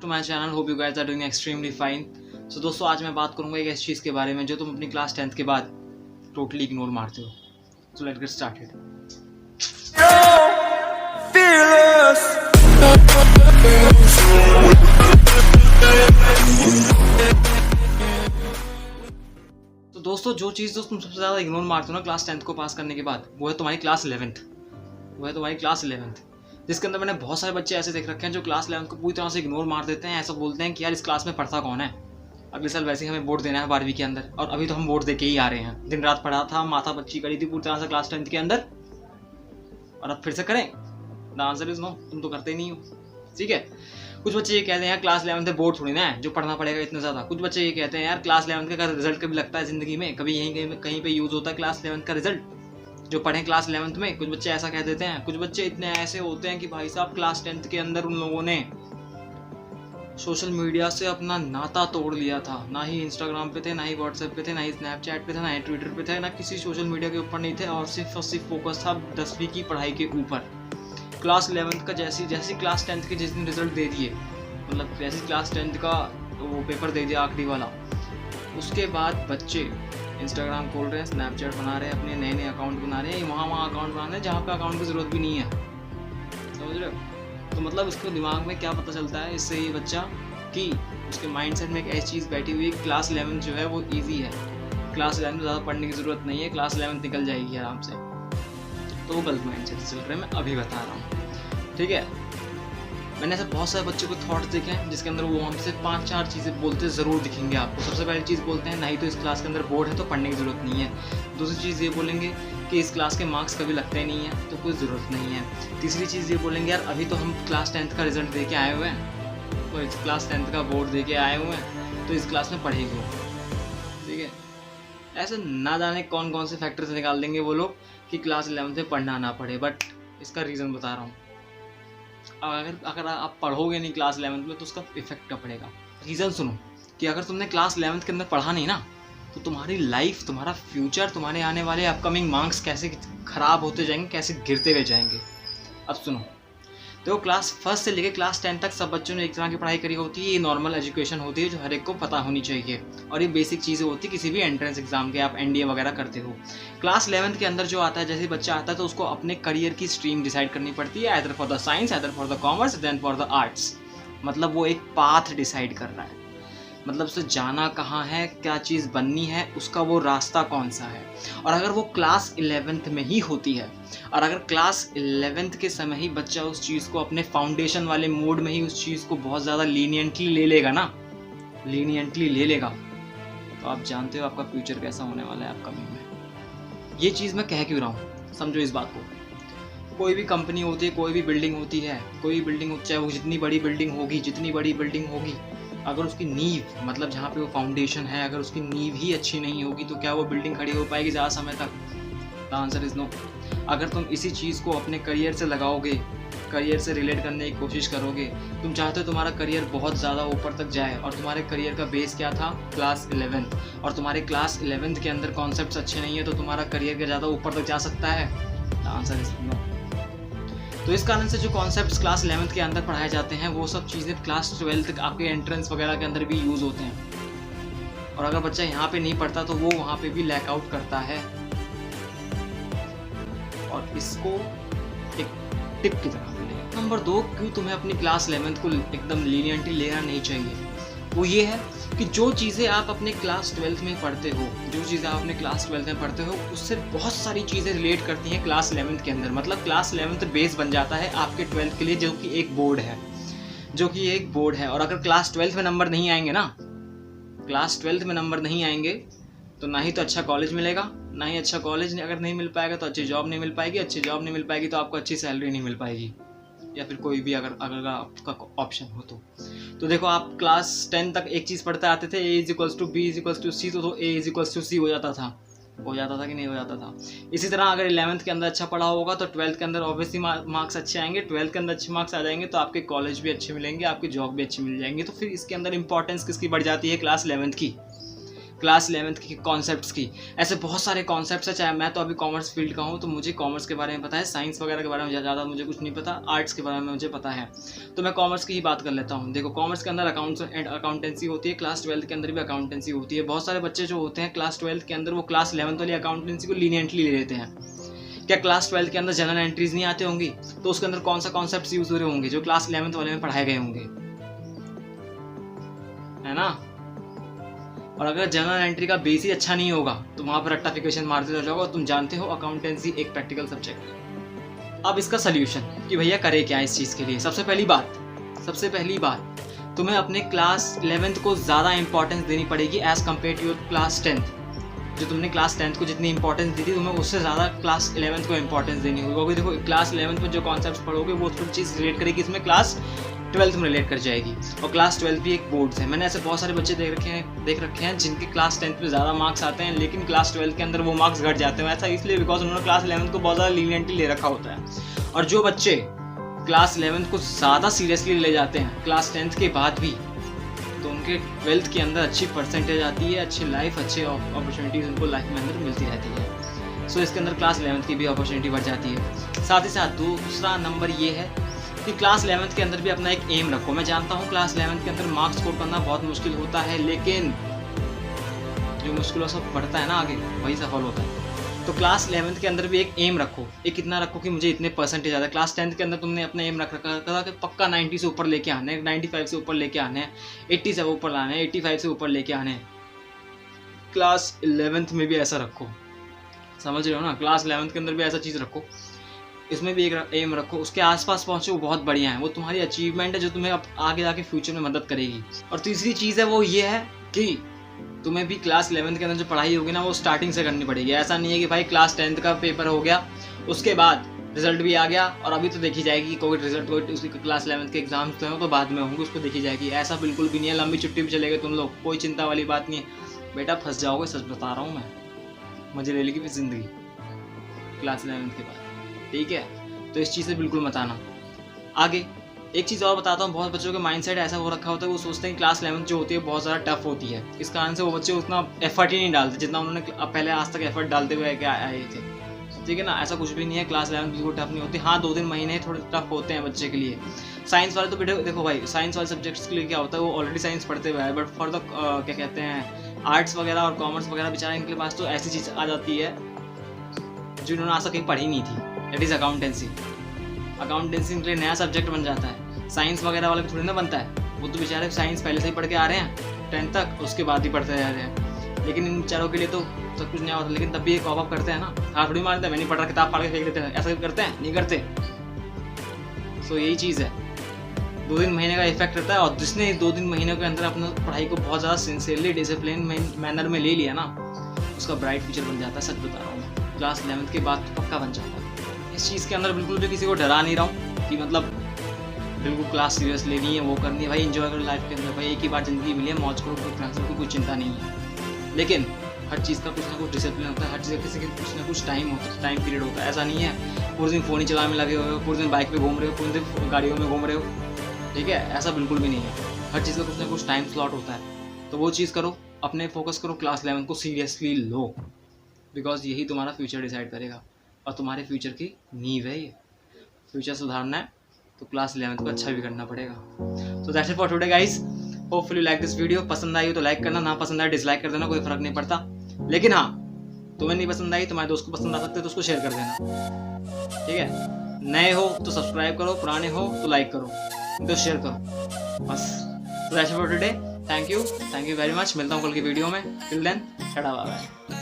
My channel. Hope you guys are doing extremely fine. So दोस्तों, आज मैं बात करूंगा एक ऐसी चीज़ के बारे में जो तुम अपनी क्लास 10th के बाद टोटली इग्नोर मारते हो। So let's get started. तो दोस्तों, जो चीज़ तुम सबसे ज़्यादा इग्नोर मारते हो ना क्लास 10th को पास करने के बाद, वो है तुम्हारी क्लास 11th। जिसके अंदर मैंने बहुत सारे बच्चे ऐसे देख रखे हैं जो क्लास 11th को पूरी तरह से इग्नोर मार देते हैं। ऐसा बोलते हैं कि यार इस क्लास में पढ़ता कौन है, अगले साल वैसे ही हमें बोर्ड देना है 12वीं के अंदर, और अभी तो हम बोर्ड दे के ही आ रहे हैं। दिन रात पढ़ा था, माथा बच्ची करी थी पूरी तरह से क्लास 10th के अंदर, और अब फिर से करें? द आंसर इज नो, तुम तो करते नहीं हो। ठीक है, कुछ बच्चे ये कहते हैं यार क्लास 11th में बोर्ड थोड़ी ना है जो पढ़ना पड़ेगा इतना ज़्यादा। कुछ बच्चे ये कहते हैं यार क्लास 11th का रिजल्ट कभी लगता है ज़िंदगी में, कभी यहीं कहीं पे यूज़ होता है क्लास 11th का रिजल्ट, जो पढ़ें क्लास 11th में। कुछ बच्चे ऐसा कह देते हैं। कुछ बच्चे इतने ऐसे होते हैं कि भाई साहब क्लास 10th के अंदर उन लोगों ने सोशल मीडिया से अपना नाता तोड़ लिया था। ना ही इंस्टाग्राम पे थे, ना ही व्हाट्सएप पे थे, ना ही स्नैपचैट पे थे, ना ही ट्विटर पे थे, ना किसी सोशल मीडिया के ऊपर नहीं थे, और सिर्फ फोकस था 10वीं की पढ़ाई के ऊपर। क्लास 11th का जैसी क्लास 10th के जिस दिन रिजल्ट दे दिए, मतलब जैसे क्लास 10th का वो पेपर दे दिया आखिरी वाला, उसके बाद बच्चे इंस्टाग्राम खोल रहे हैं, स्नैपचैट बना रहे हैं, अपने नए अकाउंट बना रहे हैं, वहाँ अकाउंट बना रहे हैं जहाँ पे अकाउंट की ज़रूरत भी नहीं है। समझ रहे हो? तो मतलब उसके दिमाग में क्या पता चलता है इससे ये बच्चा कि उसके माइंडसेट में एक ऐसी चीज़ बैठी हुई है, क्लास 11 जो है वो ईजी है, क्लास 11 में ज़्यादा पढ़ने की ज़रूरत नहीं है, क्लास 11 निकल जाएगी आराम से। तो वो गलत माइंडसेट चल रहे हैं, मैं अभी बता रहा हूँ। ठीक है, मैंने ऐसे बहुत सारे बच्चों को थॉट्स देखे हैं जिसके अंदर वो हमसे 5-4 चीज़ें बोलते ज़रूर दिखेंगे आपको। सबसे पहली चीज़ बोलते हैं नहीं तो इस क्लास के अंदर बोर्ड है तो पढ़ने की ज़रूरत नहीं है। दूसरी चीज़ ये बोलेंगे कि इस क्लास के मार्क्स कभी लगते नहीं हैं तो कोई ज़रूरत नहीं है। तीसरी चीज़ ये बोलेंगे यार अभी तो हम क्लास 10th का रिजल्ट दे के आए हुए हैं, तो इस क्लास 10th का बोर्ड दे के आए हुए हैं, तो इस क्लास में पढ़ेंगे। ठीक है, ऐसे ना जाने कौन कौन से फैक्टर से निकाल देंगे वो लोग कि क्लास 11th में पढ़ना ना पड़े। बट इसका रीज़न बता रहा हूँ, अगर आप पढ़ोगे नहीं क्लास 11th में तो उसका इफेक्ट क्या पड़ेगा। रीज़न सुनो कि अगर तुमने क्लास 11th के अंदर पढ़ा नहीं ना, तो तुम्हारी लाइफ, तुम्हारा फ्यूचर, तुम्हारे आने वाले अपकमिंग मार्क्स कैसे ख़राब होते जाएंगे, कैसे गिरते हुए जाएंगे। अब सुनो, तो क्लास 1 से लेकर क्लास 10 तक सब बच्चों ने एक तरह की पढ़ाई करी होती है। ये नॉर्मल एजुकेशन होती है जो हर एक को पता होनी चाहिए, और ये बेसिक चीज़ें होती है किसी भी एंट्रेंस एग्जाम के, आप एनडीए वगैरह करते हो। क्लास 11th के अंदर जो आता है, जैसे बच्चा आता है तो उसको अपने करियर की स्ट्रीम डिसाइड करनी पड़ती है, either for the science, either for the commerce, then for the arts. मतलब वो एक पाथ डिसाइड कर रहा है, मतलब उसे जाना कहाँ है, क्या चीज़ बननी है, उसका वो रास्ता कौन सा है। और अगर वो क्लास 11th में ही होती है, और अगर क्लास 11th के समय ही बच्चा उस चीज़ को अपने फाउंडेशन वाले मोड में ही उस चीज़ को बहुत ज़्यादा लीनियंटली ले लेगा, तो आप जानते हो आपका फ्यूचर कैसा होने वाला है अपकमिंग में। ये चीज़ मैं कह क्यों रहा हूँ, समझो इस बात को। कोई भी कंपनी होती है, कोई भी बिल्डिंग होती है, कोई भी बिल्डिंग चाहे वो जितनी बड़ी बिल्डिंग होगी, अगर उसकी नींव, मतलब जहाँ पे वो फाउंडेशन है, अगर उसकी नींव ही अच्छी नहीं होगी तो क्या वो बिल्डिंग खड़ी हो पाएगी ज़्यादा समय तक? The answer is no. अगर तुम इसी चीज़ को अपने करियर से लगाओगे, करियर से रिलेट करने की कोशिश करोगे, तुम चाहते हो तुम्हारा करियर बहुत ज़्यादा ऊपर तक जाए, और तुम्हारे करियर का बेस क्या था? Class 11th। और तुम्हारे क्लास 11th के अंदर कॉन्सेप्ट्स अच्छे नहीं है तो तुम्हारा करियर का ज़्यादा ऊपर तक जा सकता है? The answer is no. तो इस कारण से जो कॉन्सेप्ट्स क्लास 11th के अंदर पढ़ाए जाते हैं वो सब चीज़ें क्लास 12th आपके एंट्रेंस वगैरह के अंदर भी यूज़ होते हैं। और अगर बच्चा यहाँ पे नहीं पढ़ता तो वो वहाँ पे भी लैक आउट करता है। और इसको एक टिप की तरह मिलेगा। नंबर 2, क्यों तुम्हें अपनी क्लास 11th को एकदम लीनियंटली लेना नहीं चाहिए, वो ये है कि जो चीज़ें आप अपने क्लास 12th में पढ़ते हो, उससे बहुत सारी चीज़ें रिलेट करती हैं क्लास 11th के अंदर। मतलब क्लास 11th बेस बन जाता है आपके 12th के लिए, जो कि एक बोर्ड है। और अगर क्लास 12th में नंबर नहीं आएंगे तो ना ही तो अच्छा कॉलेज मिलेगा, ना ही अच्छा कॉलेज अगर नहीं मिल पाएगा तो अच्छी जॉब नहीं मिल पाएगी, तो आपको अच्छी सैलरी नहीं मिल पाएगी, या फिर कोई भी अगर आपका ऑप्शन हो तो देखो, आप क्लास 10 तक एक चीज़ पढ़ते आते थे, A = B = C, तो A = C हो जाता था कि नहीं हो जाता था। इसी तरह अगर 11th के अंदर अच्छा पढ़ा होगा तो 12th के अंदर ऑब्वियसली मार्क्स अच्छे आएंगे, 12th के अंदर अच्छे मार्क्स आ जाएंगे तो आपके कॉलेज भी अच्छे मिलेंगे, आपकी जॉब भी अच्छी मिल जाएंगी। तो फिर इसके अंदर इंपॉर्टेंस किसकी बढ़ जाती है? क्लास 11th की। क्लास 11th की कॉन्सेप्ट्स की। ऐसे बहुत सारे कॉन्सेप्ट्स हैं, चाहे मैं तो अभी कॉमर्स फील्ड का हूँ तो मुझे कॉमर्स के बारे में पता है, साइंस वगैरह के बारे में ज़्यादा मुझे कुछ नहीं पता, आर्ट्स के बारे में मुझे पता है, तो मैं कॉमर्स की ही बात कर लेता हूँ। देखो कॉमर्स के अंदर अकाउंट्स एंड अकाउंटेंसी होती है, क्लास 12th के अंदर भी अकाउंटेंसी होती है। बहुत सारे बच्चे जो होते हैं क्लास 12th के अंदर वो क्लास 11th वाली अकाउंटेंसी को लीनियंटली ले लेते हैं। क्या क्लास 12th के अंदर जनरल एंट्रीज नहीं आते होंगी, तो उसके अंदर कौन सा कॉन्सेप्ट्स यूज हो रहे होंगे जो क्लास 11th वाले में पढ़ाए गए होंगे, है ना। और अगर जनरल एंट्री का बेस ही अच्छा नहीं होगा तो वहां पर रट्टाफिकेशन मारते रह जाओगे। और तुम जानते हो अकाउंटेंसी एक प्रैक्टिकल सब्जेक्ट है। अब इसका सोल्यूशन कि भैया करे क्या इस चीज़ के लिए। सबसे पहली बात तुम्हें अपने क्लास 11th को ज़्यादा इंपॉर्टेंस देनी पड़ेगी as compare to your class 10th। जो तुमने क्लास 10th को जितनी इंपॉर्टेंस दी थी तुम्हें उससे ज़्यादा क्लास 11th को इंपॉर्टेंस देनी होगी। क्योंकि देखो क्लास 11th में जो कॉन्सेप्ट्स पढ़ोगे वो थोड़ी चीज़ रिलेट करेगी इसमें क्लास 12th में रिलेट कर जाएगी। और क्लास 12 भी एक बोर्ड्स है। मैंने ऐसे बहुत सारे बच्चे देख रखे हैं जिनके क्लास 10th में ज़्यादा मार्क्स आते हैं लेकिन क्लास 12 के अंदर वो मार्क्स घट जाते हैं। ऐसा इसलिए बिकॉज उन्होंने क्लास 11th को बहुत ज़्यादा लीनियंटली ले रखा होता है। और जो बच्चे क्लास 11th को ज़्यादा सीरियसली ले जाते हैं क्लास 10th के बाद भी, तो उनके 12th के अंदर अच्छी परसेंटेज आती है, अच्छी लाइफ, अच्छे अपॉर्चुनिटीज़ उनको लाइफ में अंदर मिलती रहती है। सो इसके अंदर क्लास 11th की भी अपॉर्चुनिटी बढ़ जाती है। साथ ही साथ दूसरा नंबर ये है कि क्लास 11th के अंदर भी अपना एक एम रखो। मैं जानता हूँ क्लास 11th के अंदर मार्क्स स्कोर करना बहुत मुश्किल होता है, लेकिन जो मुश्किलों से बढ़ता है ना आगे वही सफल होता है। तो क्लास 11th के अंदर भी एक एम रखो, एक कितना रखो कि मुझे इतने परसेंटेज आता है। क्लास 10th के अंदर तुमने अपना एम रख रखा था कि पक्का 90 से ऊपर लेके आने हैं, 95 से ऊपर लेके आने हैं, 80 से ऊपर लाने हैं, 85 से ऊपर लेके आने हैं। क्लास 11th में भी ऐसा रखो, समझ रहे हो ना। क्लास 11th के अंदर भी ऐसा चीज़ रखो, इसमें भी एक एम रखो, उसके आसपास पहुँचो, वो बहुत बढ़िया है। वो तुम्हारी अचीवमेंट है जो तुम्हें अब आगे जाके फ्यूचर में मदद करेगी। और तीसरी चीज़ है वो ये है कि तुम्हें भी क्लास 11th के अंदर जो पढ़ाई होगी ना वो स्टार्टिंग से करनी पड़ेगी। ऐसा नहीं है कि भाई क्लास 10th का पेपर हो गया उसके बाद रिजल्ट भी आ गया और अभी तो देखी जाएगी कोई रिजल्ट, कोई उसकी क्लास 11th के एग्जाम्स तो बाद में होंगे उसको देखी जाएगी। ऐसा बिल्कुल भी नहीं है, लंबी छुट्टी भी चलेगी तुम लोग, कोई चिंता वाली बात नहीं है। बेटा फंस जाओगे, सच बता रहा हूँ मैं, मुझे ले लेगी फिर जिंदगी क्लास 11th के बाद, ठीक है। तो इस चीज़ से बिल्कुल मत आना। आगे एक चीज़ और बताता हूँ, बहुत बच्चों का माइंडसेट ऐसा हो रखा होता है, वो सोचते हैं क्लास 11th जो होती है बहुत ज़्यादा टफ होती है। इस कारण से वो बच्चे उतना एफर्ट ही नहीं डालते जितना उन्होंने पहले आज तक एफर्ट डालते हुए आए थे, ठीक है ना। ऐसा कुछ भी नहीं है, क्लास 11th बिल्कुल टफ नहीं होती। हाँ 2-3 महीने थोड़े टफ होते हैं बच्चे के लिए। साइंस वाले तो बेटे देखो भाई, साइंस वाले सब्जेक्ट्स के लिए क्या होता है वो ऑलरेडी साइंस पढ़ते हुए है, बट फॉर द क्या कहते हैं आर्ट्स वगैरह और कॉमर्स वगैरह बेचारे इनके पास तो ऐसी चीज़ आ जाती है जो इन्होंने आज तक कहीं पढ़ी नहीं थी, दैट इज़ अकाउंटेंसी। अकाउंटेंसी इनके लिए नया सब्जेक्ट बन जाता है। साइंस वगैरह वाले थोड़ी ना बनता है, वो तो बेचारे साइंस पहले से ही पढ़ के आ रहे हैं 10th तक, उसके बाद ही पढ़ते जा रहे हैं। लेकिन इन बेचारों के लिए तो सब कुछ नया होता है, लेकिन तब भी एक कॉप अप करते हैं ना, हाथ थोड़ी मारते हैं, मैं नहीं पढ़ रहा, किताब फाड़ के फेंक देते हैं, ऐसा करते हैं नहीं करते। सो यही चीज़ है, 2-3 महीने का इफेक्ट रहता है। और जिसने 2-3 महीने के अंदर अपना पढ़ाई को बहुत ज़्यादा सिंसियरली डिसिप्लिन मैनर में ले लिया ना, उसका ब्राइट फ्यूचर बन जाता है। सच बता रहा हूँ मैं, क्लास 11th के बाद पक्का बन जाता है। इस चीज़ के अंदर बिल्कुल भी किसी को डरा नहीं रहा हूँ कि मतलब बिल्कुल क्लास सीरियस लेनी है, वो करनी है। भाई एंजॉय करो लाइफ के अंदर, भाई एक ही बार ज़िंदगी मिली है, मौज करो, कोई चिंता नहीं है। लेकिन हर चीज़ का कुछ ना कुछ डिसिप्लिन होता है, हर चीज़ का किसी का कुछ ना कुछ टाइम होता है, टाइम पीरियड होता है। ऐसा नहीं है पूरे दिन फ़ोन ही चलाने में लगे हुए हो, पूरे दिन बाइक पे घूम रहे हो, पूरे दिन गाड़ियों में घूम रहे हो, ठीक है। ऐसा बिल्कुल भी नहीं है, हर चीज़ का कुछ ना कुछ टाइम स्लॉट होता है। तो वो चीज़ करो, अपने फोकस करो, क्लास 11th को सीरियसली लो, बिकॉज यही तुम्हारा फ्यूचर डिसाइड करेगा और तुम्हारे फ्यूचर की नींव है ये। फ्यूचर सुधारना है तो क्लास 11th को अच्छा भी करना पड़ेगा। सो that's it for today guys, hopefully like this video. पसंद आई हो तो लाइक करना, ना पसंद आए डिसलाइक कर देना, कोई फर्क नहीं पड़ता। लेकिन हाँ, तुम्हें नहीं पसंद आई, तुम्हारे दोस्त को पसंद आ सकते है तो उसको शेयर कर देना, ठीक है। नए हो तो सब्सक्राइब करो, पुराने हो तो लाइक करो, तो शेयर करो, बस। So that's it for today, thank you very much. मिलता हूँ कल की वीडियो में, till then tata bye bye.